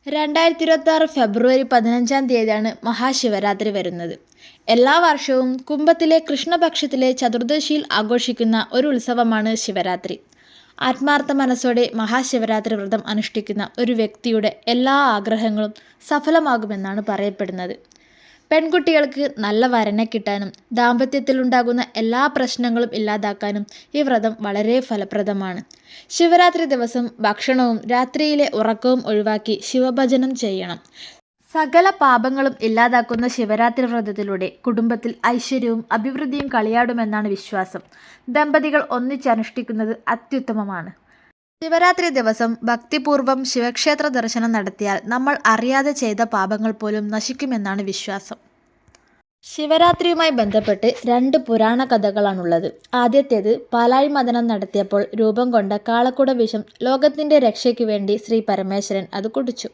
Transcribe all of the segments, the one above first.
2026 ഫെബ്രുവരി 15-ാം തീയതിയാണ് മഹാശിവരാത്രി വരുന്നത്. എല്ലാ വർഷവും കുംഭത്തിലെ കൃഷ്ണപക്ഷത്തിലെ ചതുർദശിയിൽ ആഘോഷിക്കുന്ന ഒരു ഉത്സവമാണ് ശിവരാത്രി. ആത്മാർത്ഥ മനസ്സോടെ മഹാശിവരാത്രി വ്രതം അനുഷ്ഠിക്കുന്ന ഒരു വ്യക്തിയുടെ എല്ലാ ആഗ്രഹങ്ങളും സഫലമാകുമെന്നാണ് പറയപ്പെടുന്നത്. പെൺകുട്ടികൾക്ക് നല്ല വരനെ കിട്ടാനും ദാമ്പത്യത്തിലുണ്ടാകുന്ന എല്ലാ പ്രശ്നങ്ങളും ഇല്ലാതാക്കാനും ഈ വ്രതം വളരെ ഫലപ്രദമാണ്. ശിവരാത്രി ദിവസം ഭക്ഷണവും രാത്രിയിലെ ഉറക്കവും ഒഴിവാക്കി ശിവഭജനം ചെയ്യണം. സകല പാപങ്ങളും ഇല്ലാതാക്കുന്ന ശിവരാത്രി വ്രതത്തിലൂടെ കുടുംബത്തിൽ ഐശ്വര്യവും അഭിവൃദ്ധിയും കളിയാടുമെന്നാണ് വിശ്വാസം. ദമ്പതികൾ ഒന്നിച്ചനുഷ്ഠിക്കുന്നത് അത്യുത്തമമാണ്. ശിവരാത്രി ദിവസം ഭക്തിപൂർവ്വം ശിവക്ഷേത്ര ദർശനം നടത്തിയാൽ നമ്മൾ അറിയാതെ ചെയ്ത പാപങ്ങൾ പോലും നശിക്കുമെന്നാണ് വിശ്വാസം. ശിവരാത്രിയുമായി ബന്ധപ്പെട്ട് 2 പുരാണ കഥകളാണുള്ളത്. ആദ്യത്തേത് പാലാഴി മഥനം നടത്തിയപ്പോൾ രൂപം കൊണ്ട കാളക്കുട വിഷം ലോകത്തിൻ്റെ രക്ഷയ്ക്ക് വേണ്ടി ശ്രീ പരമേശ്വരൻ അത് കുടിച്ചു.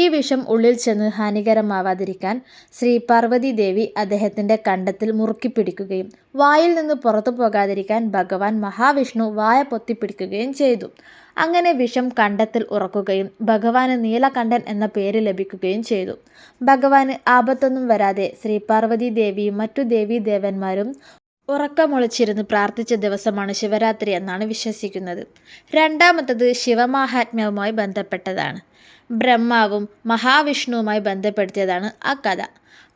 ഈ വിഷം ഉള്ളിൽ ചെന്ന് ഹാനികരമാവാതിരിക്കാൻ ശ്രീ പാർവതി ദേവി അദ്ദേഹത്തിൻ്റെ കണ്ടത്തിൽ മുറുക്കിപ്പിടിക്കുകയും വായിൽ നിന്ന് പുറത്തു പോകാതിരിക്കാൻ ഭഗവാൻ മഹാവിഷ്ണു വായ പൊത്തിപ്പിടിക്കുകയും ചെയ്തു. അങ്ങനെ വിഷം കണ്ടത്തിൽ ഉറക്കുകയും ഭഗവാന് നീലകണ്ഠൻ എന്ന പേര് ലഭിക്കുകയും ചെയ്തു. ഭഗവാന് ആപത്തൊന്നും വരാതെ ശ്രീ പാർവതി ദേവിയും മറ്റു ദേവീദേവന്മാരും ഉറക്കമൊളിച്ചിരുന്ന് പ്രാർത്ഥിച്ച ദിവസമാണ് ശിവരാത്രി എന്നാണ് വിശ്വസിക്കുന്നത്. രണ്ടാമത്തത് ശിവമാഹാത്മ്യവുമായി ബന്ധപ്പെട്ടതാണ്. ബ്രഹ്മാവും മഹാവിഷ്ണുവുമായി ബന്ധപ്പെടുത്തിയതാണ് ആ കഥ.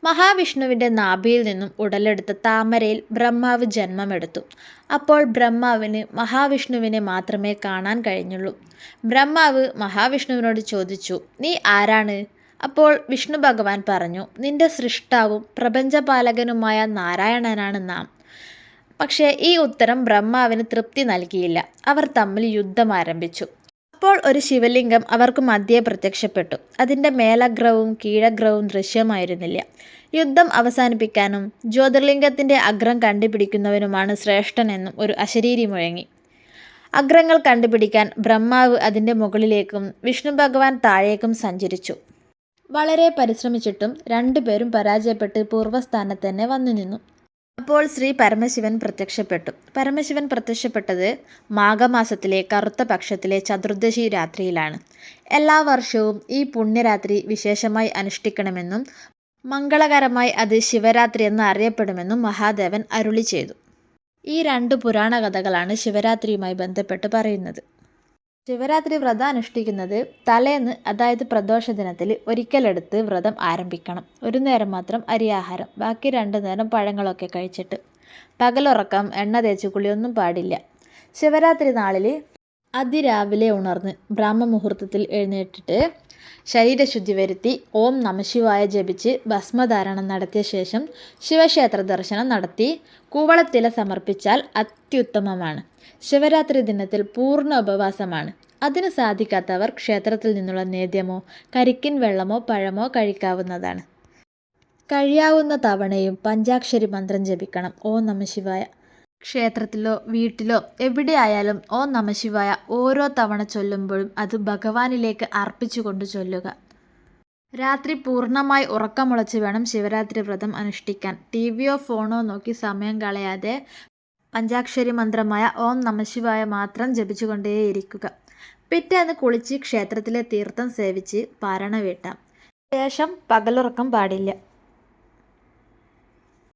മഹാവിഷ്ണുവിൻ്റെ നാഭിയിൽ നിന്നും ഉടലെടുത്ത താമരയിൽ ബ്രഹ്മാവ് ജന്മമെടുത്തു. അപ്പോൾ ബ്രഹ്മാവിന് മഹാവിഷ്ണുവിനെ മാത്രമേ കാണാൻ കഴിഞ്ഞുള്ളൂ. ബ്രഹ്മാവ് മഹാവിഷ്ണുവിനോട് ചോദിച്ചു, "നീ ആരാണ്?" അപ്പോൾ വിഷ്ണു ഭഗവാൻ പറഞ്ഞു, "നിന്റെ സൃഷ്ടാവും പ്രപഞ്ചപാലകനുമായ നാരായണനാണ് നാം." പക്ഷേ ഈ ഉത്തരം ബ്രഹ്മാവിന് തൃപ്തി നൽകിയില്ല. അവർ തമ്മിൽ യുദ്ധം ആരംഭിച്ചു. അപ്പോൾ ഒരു ശിവലിംഗം അവർക്ക് മധ്യേ പ്രത്യക്ഷപ്പെട്ടു. അതിൻ്റെ മേലഗ്രവും കീഴഗ്രവും ദൃശ്യമായിരുന്നില്ല. യുദ്ധം അവസാനിപ്പിക്കാനും ജ്യോതിർലിംഗത്തിൻ്റെ അഗ്രം കണ്ടുപിടിക്കുന്നവനുമാണ് ശ്രേഷ്ഠനെന്നും ഒരു അശരീരി മുഴങ്ങി. അഗ്രങ്ങൾ കണ്ടുപിടിക്കാൻ ബ്രഹ്മാവ് അതിൻ്റെ മുകളിലേക്കും വിഷ്ണു ഭഗവാൻ താഴേക്കും സഞ്ചരിച്ചു. വളരെ പരിശ്രമിച്ചിട്ടും 2 പേരും പരാജയപ്പെട്ട് പൂർവ്വസ്ഥാനത്ത് തന്നെ വന്നു നിന്നു. അപ്പോൾ ശ്രീ പരമശിവൻ പ്രത്യക്ഷപ്പെട്ടു. പരമശിവൻ പ്രത്യക്ഷപ്പെട്ടത് മാഘമാസത്തിലെ കറുത്ത പക്ഷത്തിലെ ചതുർദശി രാത്രിയിലാണ്. എല്ലാ വർഷവും ഈ പുണ്യരാത്രി വിശേഷമായി അനുഷ്ഠിക്കണമെന്നും മംഗളകരമായി അത് ശിവരാത്രി എന്ന് അറിയപ്പെടുമെന്നും മഹാദേവൻ അരുളി ചെയ്തു. ഈ 2 പുരാണ കഥകളാണ് ശിവരാത്രിയുമായി ബന്ധപ്പെട്ട് പറയുന്നത്. ശിവരാത്രി വ്രതം അനുഷ്ഠിക്കുന്നത് തലേന്ന്, അതായത് പ്രദോഷ ദിനത്തിൽ ഒരിക്കലെടുത്ത് വ്രതം ആരംഭിക്കണം. ഒരു നേരം മാത്രം അരിയാഹാരം, ബാക്കി 2 നേരം പഴങ്ങളൊക്കെ കഴിച്ചിട്ട്. പകലുറക്കം, എണ്ണ തേച്ച് കുളിയൊന്നും പാടില്ല. ശിവരാത്രി നാളിൽ അതിരാവിലെ ഉണർന്ന് ബ്രാഹ്മമുഹൂർത്തത്തിൽ എഴുന്നേറ്റിട്ട് ശരീരശുദ്ധി വരുത്തി ഓം നമഃശിവായ ജപിച്ച് ഭസ്മധാരണം നടത്തിയ ശേഷം ശിവക്ഷേത്ര ദർശനം നടത്തി കൂവളത്തില സമർപ്പിച്ചാൽ അത്യുത്തമമാണ്. ശിവരാത്രി ദിനത്തിൽ പൂർണ്ണ ഉപവാസമാണ്. അതിന് സാധിക്കാത്തവർ ക്ഷേത്രത്തിൽ നിന്നുള്ള നേദ്യമോ കരിക്കിൻ വെള്ളമോ പഴമോ കഴിക്കാവുന്നതാണ്. കഴിയാവുന്ന തവണയും പഞ്ചാക്ഷരി മന്ത്രം ജപിക്കണം. ഓം നമഃശിവായ. ക്ഷേത്രത്തിലോ വീട്ടിലോ എവിടെയായാലും ഓം നമഃശിവായ ഓരോ തവണ ചൊല്ലുമ്പോഴും അത് ഭഗവാനിലേക്ക് അർപ്പിച്ചുകൊണ്ട് ചൊല്ലുക. രാത്രി പൂർണ്ണമായി ഉറക്കമുളച്ച് വേണം ശിവരാത്രി വ്രതം അനുഷ്ഠിക്കാൻ. ടിവിയോ ഫോണോ നോക്കി സമയം കളയാതെ പഞ്ചാക്ഷരി മന്ത്രമായ ഓം നമഃശിവായ മാത്രം ജപിച്ചുകൊണ്ടേയിരിക്കുക. പിറ്റേന്ന് കുളിച്ച് ക്ഷേത്രത്തിലെ തീർത്ഥം സേവിച്ച് പാരണ വീട്ടാം. ശേഷം പകലുറക്കം പാടില്ല.